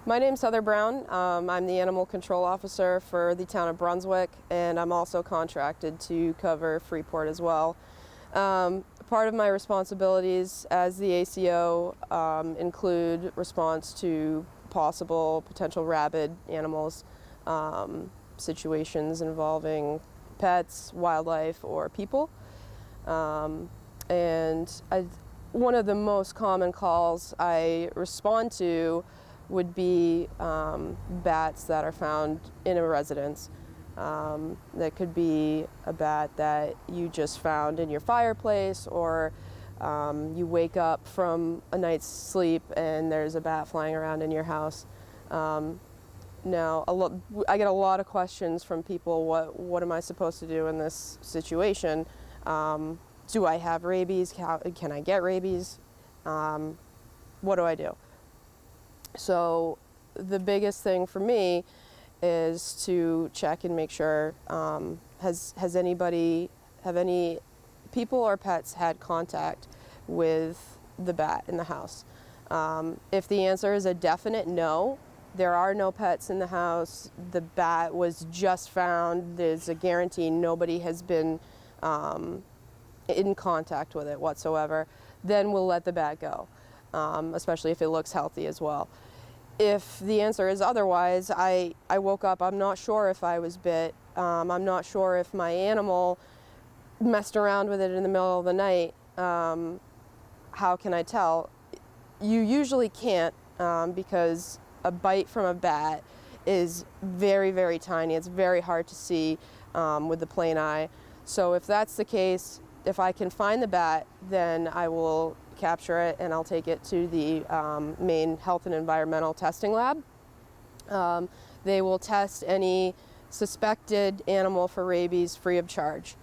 My name's Heather Brown. I'm the animal control officer for the town of Brunswick, and I'm also contracted to cover Freeport as well. Part of my responsibilities as the ACO include response to potential rabid animals, situations involving pets, wildlife, or people. One of the most common calls I respond to would be bats that are found in a residence. That could be a bat that you just found in your fireplace, or you wake up from a night's sleep and there's a bat flying around in your house. Now, I get a lot of questions from people, what am I supposed to do in this situation? Do I have rabies? Can I get rabies? What do I do? So the biggest thing for me is to check and make sure, have any people or pets had contact with the bat in the house? If the answer is a definite no, there are no pets in the house, the bat was just found, there's a guarantee nobody has been in contact with it whatsoever, then we'll let the bat go, especially if it looks healthy as well. If the answer is otherwise, I woke up, I'm not sure if I was bit, I'm not sure if my animal messed around with it in the middle of the night, how can I tell? You usually can't, because a bite from a bat is very, very tiny. It's very hard to see with the plain eye. So if that's the case, if I can find the bat, then I will capture it and I'll take it to the main health and environmental testing lab. They will test any suspected animal for rabies free of charge,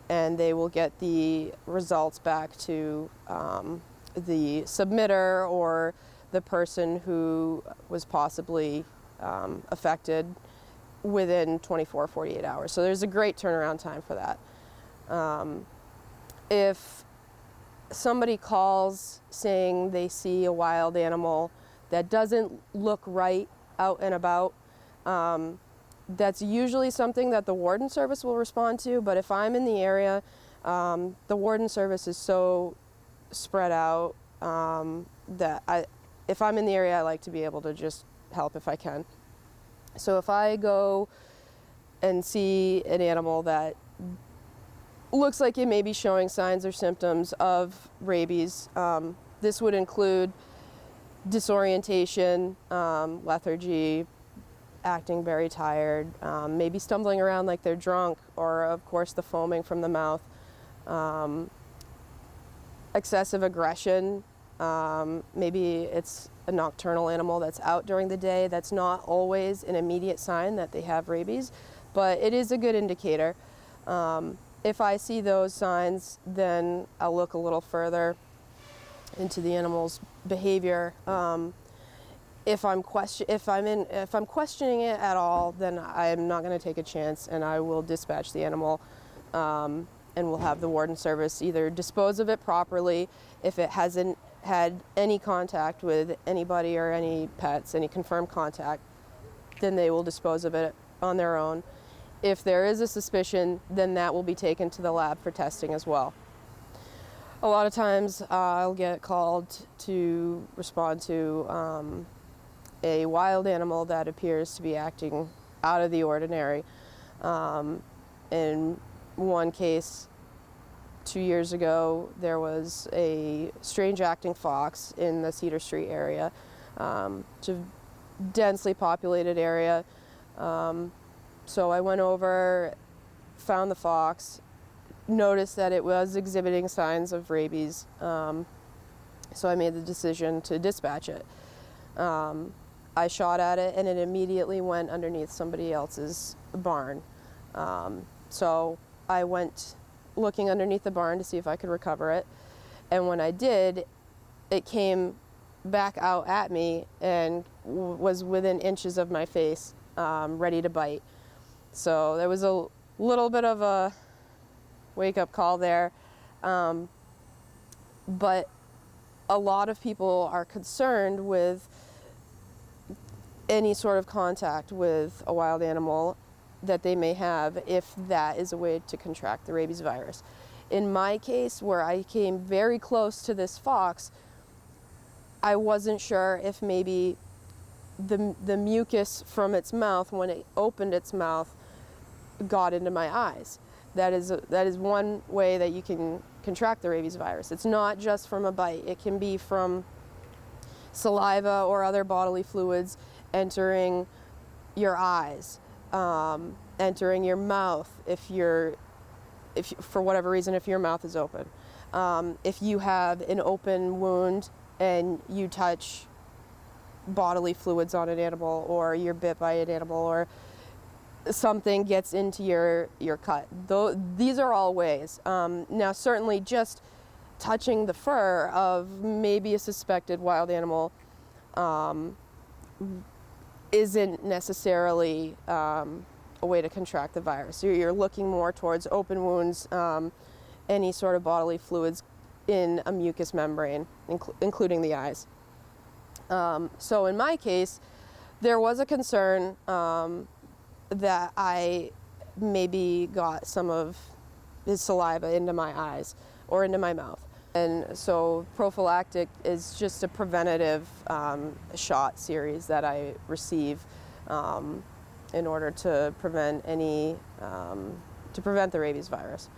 and they will get the results back to the submitter or the person who was possibly affected within 24, 48 hours. So there's a great turnaround time for that. If somebody calls saying they see a wild animal that doesn't look right out and about, that's usually something that the warden service will respond to. But if I'm in the area, the warden service is so spread out that if I'm in the area, I like to be able to just help if I can. So if I go and see an animal that looks like it may be showing signs or symptoms of rabies, this would include disorientation, lethargy, acting very tired, maybe stumbling around like they're drunk, or of course the foaming from the mouth, excessive aggression. Maybe it's a nocturnal animal that's out during the day. That's not always an immediate sign that they have rabies, but it is a good indicator. If I see those signs, then I'll look a little further into the animal's behavior. If I'm questioning it at all, then I'm not going to take a chance, and I will dispatch the animal, and we'll have the warden service either dispose of it properly if it hasn't had any contact with anybody or any pets, any confirmed contact, then they will dispose of it on their own. If there is a suspicion, then that will be taken to the lab for testing as well. A lot of times I'll get called to respond to a wild animal that appears to be acting out of the ordinary. In one case, 2 years ago, there was a strange acting fox in the Cedar Street area. It's a densely populated area. So I went over, found the fox, noticed that it was exhibiting signs of rabies. So I made the decision to dispatch it. I shot at it and it immediately went underneath somebody else's barn. So I went looking underneath the barn to see if I could recover it. And when I did, it came back out at me and was within inches of my face, ready to bite. So there was a little bit of a wake-up call there. But a lot of people are concerned with any sort of contact with a wild animal that they may have, if that is a way to contract the rabies virus. In my case, where I came very close to this fox, I wasn't sure if maybe the mucus from its mouth, when it opened its mouth, got into my eyes. That is one way that you can contract the rabies virus. It's not just from a bite. It can be from saliva or other bodily fluids entering your eyes, entering your mouth if for whatever reason, if your mouth is open. If you have an open wound and you touch bodily fluids on an animal, or you're bit by an animal, or something gets into your cut. These are all ways. Now, certainly just touching the fur of maybe a suspected wild animal isn't necessarily a way to contract the virus. You're looking more towards open wounds, any sort of bodily fluids in a mucous membrane, including the eyes. So in my case, there was a concern that I maybe got some of his saliva into my eyes or into my mouth. And so prophylactic is just a preventative shot series that I receive in order to prevent the rabies virus.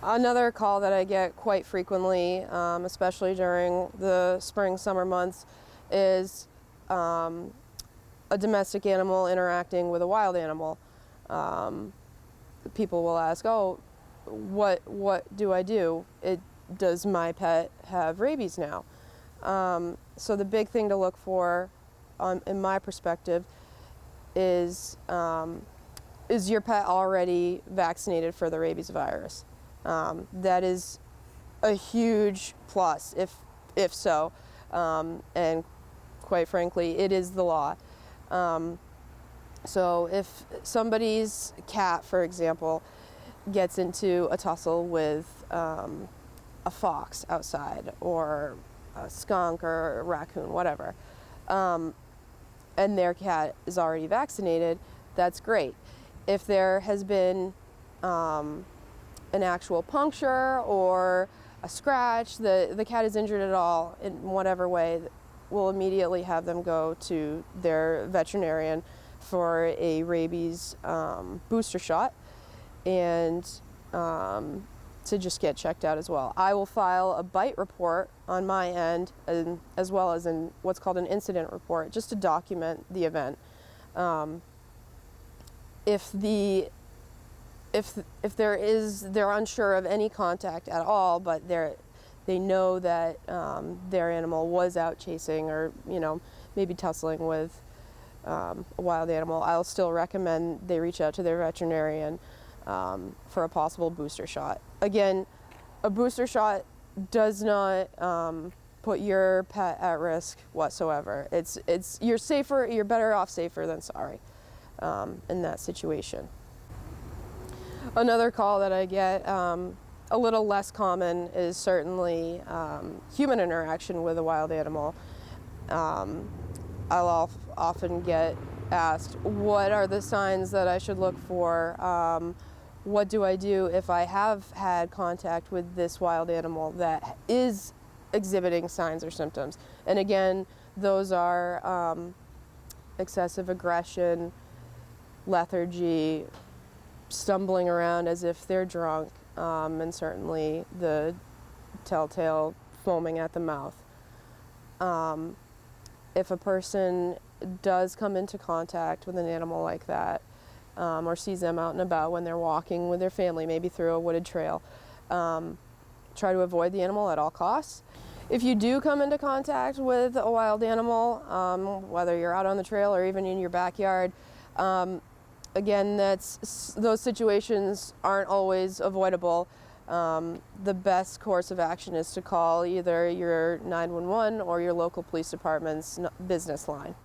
Another call that I get quite frequently, especially during the spring, summer months, is a domestic animal interacting with a wild animal. People will ask, "Oh, what do I do? Does my pet have rabies now?" So the big thing to look for, in my perspective, is your pet already vaccinated for the rabies virus? That is a huge plus, if so, and quite frankly, it is the law. So if somebody's cat, for example, gets into a tussle with a fox outside, or a skunk or a raccoon, whatever, and their cat is already vaccinated, that's great. If there has been an actual puncture or a scratch, the cat is injured at all in whatever way, we'll immediately have them go to their veterinarian for a rabies booster shot, and to just get checked out as well. I will file a bite report on my end, as well as what's called an incident report, just to document the event. If they're unsure of any contact at all, but they know that their animal was out chasing, or maybe tussling with a wild animal, I'll still recommend they reach out to their veterinarian for a possible booster shot. Again, a booster shot does not put your pet at risk whatsoever. You're better off safer than sorry in that situation. Another call that I get, a little less common, is certainly human interaction with a wild animal. I'll often get asked, what are the signs that I should look for? What do I do if I have had contact with this wild animal that is exhibiting signs or symptoms? And again, those are excessive aggression, lethargy, stumbling around as if they're drunk, and certainly the telltale foaming at the mouth. If a person does come into contact with an animal like that, or sees them out and about when they're walking with their family, maybe through a wooded trail, try to avoid the animal at all costs. If you do come into contact with a wild animal, whether you're out on the trail or even in your backyard, again, those situations aren't always avoidable. The best course of action is to call either your 911 or your local police department's business line.